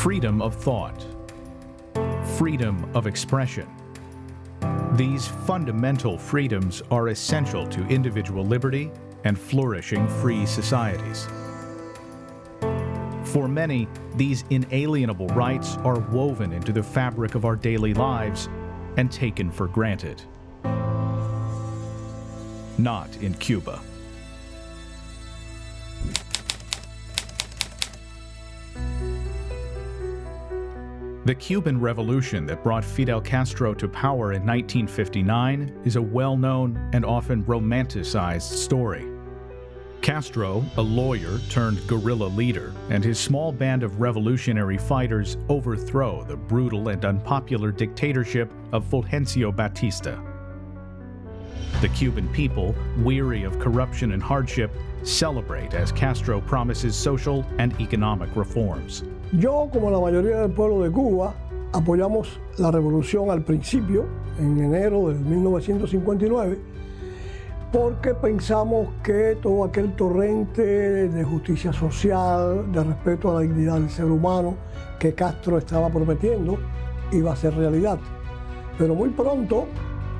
Freedom of thought, freedom of expression. These fundamental freedoms are essential to individual liberty and flourishing free societies. For many, these inalienable rights are woven into the fabric of our daily lives and taken for granted. Not in Cuba. The Cuban Revolution that brought Fidel Castro to power in 1959 is a well-known and often romanticized story. Castro, a lawyer turned guerrilla leader, and his small band of revolutionary fighters overthrow the brutal and unpopular dictatorship of Fulgencio Batista. The Cuban people, weary of corruption and hardship, celebrate as Castro promises social and economic reforms. Yo, como la mayoría del pueblo de Cuba, apoyamos la revolución al principio, en enero del 1959, porque pensamos que todo aquel torrente de justicia social, de respeto a la dignidad del ser humano que Castro estaba prometiendo, iba a ser realidad. Pero muy pronto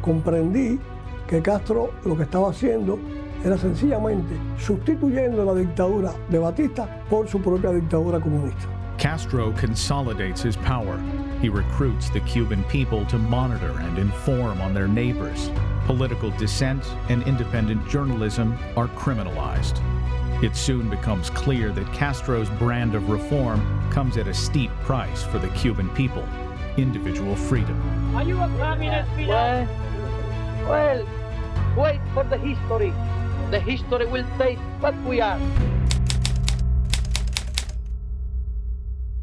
comprendí que Castro lo que estaba haciendo era sencillamente sustituyendo la dictadura de Batista por su propia dictadura comunista. Castro consolidates his power. He recruits the Cuban people to monitor and inform on their neighbors. Political dissent and independent journalism are criminalized. It soon becomes clear that Castro's brand of reform comes at a steep price for the Cuban people: individual freedom. Are you a communist, Fidel? Well, wait for the history. The history will say what we are.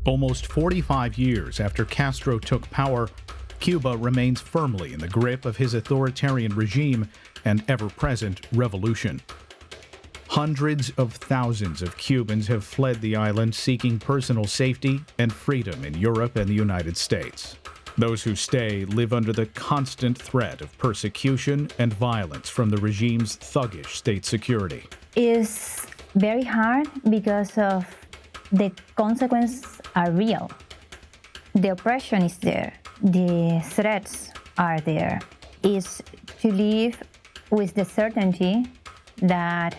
Almost 45 years after Castro took power, Cuba remains firmly in the grip of his authoritarian regime and ever-present revolution. Hundreds of thousands of Cubans have fled the island seeking personal safety and freedom in Europe and the United States. Those who stay live under the constant threat of persecution and violence from the regime's thuggish state security. It's very hard because of the consequences are real. The oppression is there. The threats are there. Is to live with the certainty that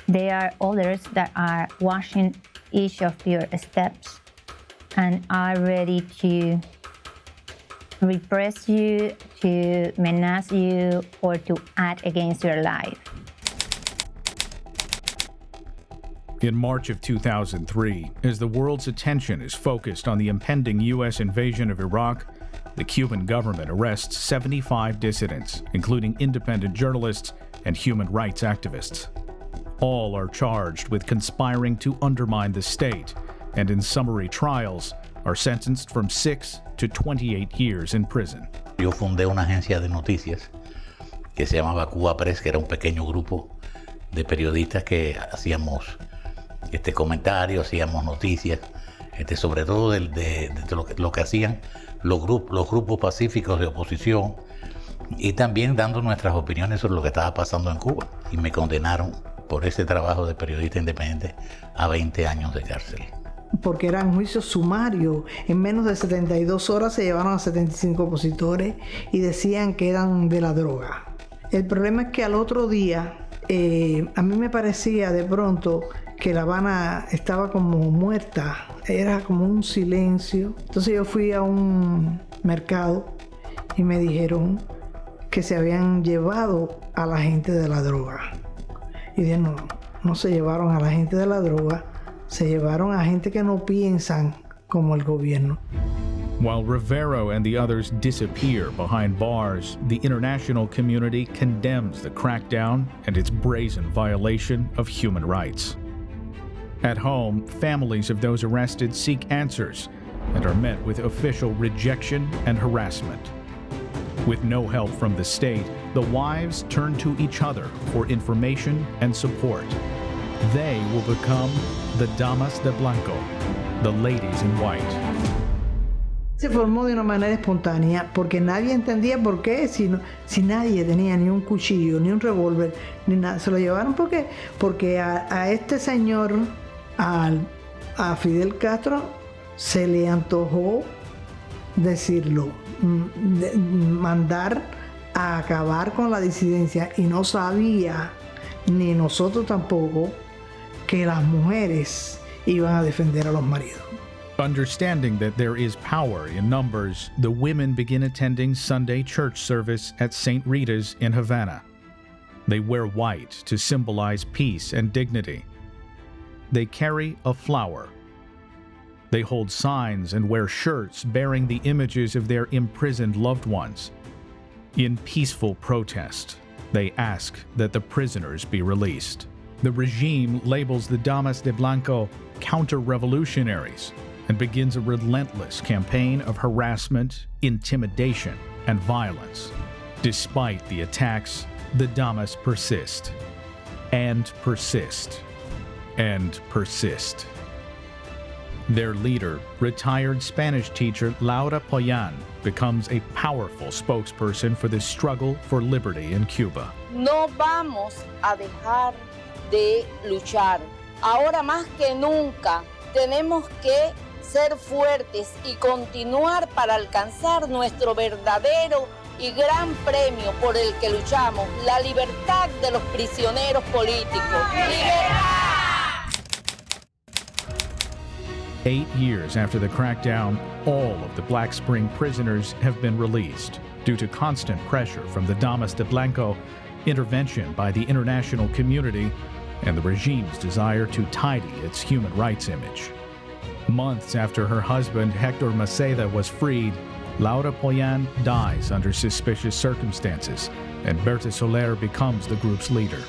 there are others that are watching each of your steps and are ready to repress you, to menace you, or to act against your life. In March of 2003, as the world's attention is focused on the impending U.S. invasion of Iraq, the Cuban government arrests 75 dissidents, including independent journalists and human rights activists. All are charged with conspiring to undermine the state, and in summary trials, are sentenced from 6 to 28 years in prison. Yo fundé una agencia de noticias que se llamaba Cuba Press, que era un pequeño grupo de periodistas que hacíamos comentarios, hacíamos noticias, sobre todo de lo que hacían los grupos pacíficos de oposición, y también dando nuestras opiniones sobre lo que estaba pasando en Cuba. Y me condenaron por ese trabajo de periodista independiente a 20 años de cárcel. Porque eran juicios sumarios. En menos de 72 horas se llevaron a 75 opositores y decían que eran de la droga. El problema es que al otro día, a mí me parecía de pronto que La Habana estaba como muerta, era como un silencio. Entonces yo fui a un mercado y me dijeron que se habían llevado a la gente de la droga. Y dije, no se llevaron a la gente de la droga, se llevaron a gente que no piensan como el gobierno. While Rivero and the others disappear behind bars, the international community condemns the crackdown and its brazen violation of human rights. At home, families of those arrested seek answers and are met with official rejection and harassment. With no help from the state, the wives turn to each other for information and support. They will become the Damas de Blanco, the ladies in white. Se formó de una manera espontánea porque nadie entendía por qué, si nadie tenía ni un cuchillo, ni un revólver, ni nada. Se lo llevaron porque a este señor, a Fidel Castro, se le antojó decirlo, mandar a acabar con la disidencia, y no sabía, ni nosotros tampoco, que las mujeres iban a defender a los maridos. Understanding that there is power in numbers, the women begin attending Sunday church service at St. Rita's in Havana. They wear white to symbolize peace and dignity. They carry a flower. They hold signs and wear shirts bearing the images of their imprisoned loved ones. In peaceful protest, they ask that the prisoners be released. The regime labels the Damas de Blanco counter-revolutionaries and begins a relentless campaign of harassment, intimidation, and violence. Despite the attacks, the Damas persist, and persist, and persist. Their leader, retired Spanish teacher Laura Pollán, becomes a powerful spokesperson for the struggle for liberty in Cuba. No vamos a dejar de luchar. Ahora más que nunca tenemos que ser fuertes y continuar para alcanzar nuestro verdadero y gran premio por el que luchamos, la libertad de los prisioneros políticos. ¡Libertad! 8 years after the crackdown, all of the Black Spring prisoners have been released due to constant pressure from the Damas de Blanco, intervention by the international community, and the regime's desire to tidy its human rights image. Months after her husband, Hector Maceda, was freed, Laura Pollán dies under suspicious circumstances, and Berta Soler becomes the group's leader.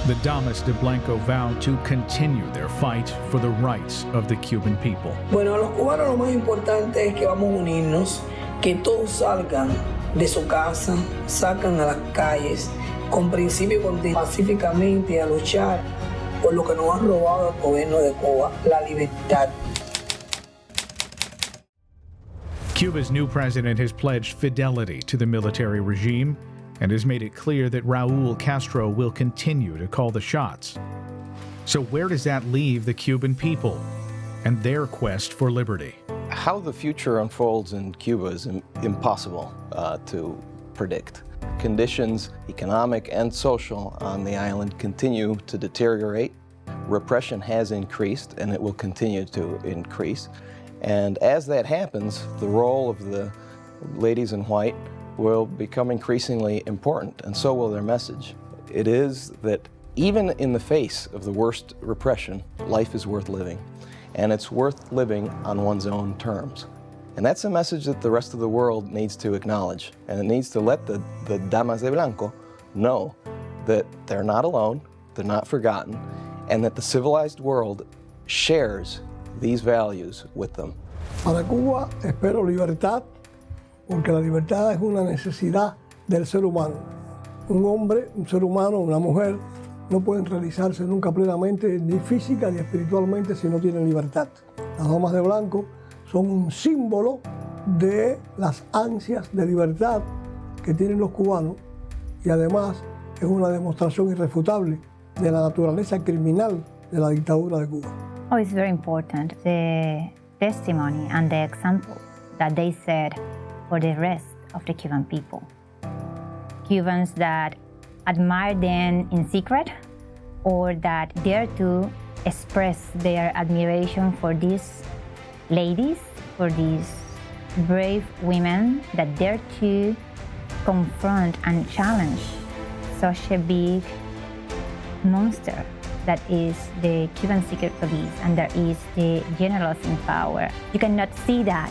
The Damas de Blanco vow to continue their fight for the rights of the Cuban people. Bueno, a los cubanos lo más importante es que vamos a unirnos, que todos salgan de su casa, salgan a las calles, con principio pacíficamente a luchar por lo que nos ha robado el gobierno de Cuba, la libertad. Cuba's new president has pledged fidelity to the military regime and has made it clear that Raul Castro will continue to call the shots. So where does that leave the Cuban people and their quest for liberty? How the future unfolds in Cuba is impossible to predict. Conditions, economic and social, on the island continue to deteriorate. Repression has increased and it will continue to increase. And as that happens, the role of the ladies in white will become increasingly important, and so will their message. It is that even in the face of the worst repression, life is worth living, and it's worth living on one's own terms. And that's a message that the rest of the world needs to acknowledge, and it needs to let the Damas de Blanco know that they're not alone, they're not forgotten, and that the civilized world shares these values with them. Para Cuba espero libertad, porque la libertad es una necesidad del ser humano. Un hombre, un ser humano, una mujer no pueden realizarse nunca plenamente, ni física ni espiritualmente, si no tienen libertad. Las Damas de Blanco son un símbolo de las ansias de libertad que tienen los cubanos, y además es una demostración irrefutable de la naturaleza criminal de la dictadura de Cuba. Oh, it's very important, the testimony and the example that they set for the rest of the Cuban people. Cubans that admire them in secret or that dare to express their admiration for these ladies, for these brave women that dare to confront and challenge such a big monster that is the Cuban secret police, and there is the generals in power. You cannot see that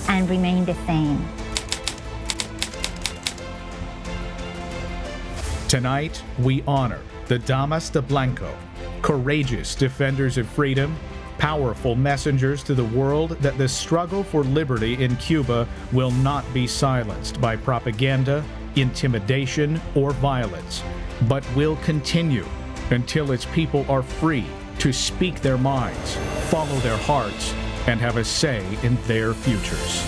and remain the same. Tonight, we honor the Damas de Blanco, courageous defenders of freedom, powerful messengers to the world that the struggle for liberty in Cuba will not be silenced by propaganda, intimidation, or violence, but will continue until its people are free to speak their minds, follow their hearts, and have a say in their futures.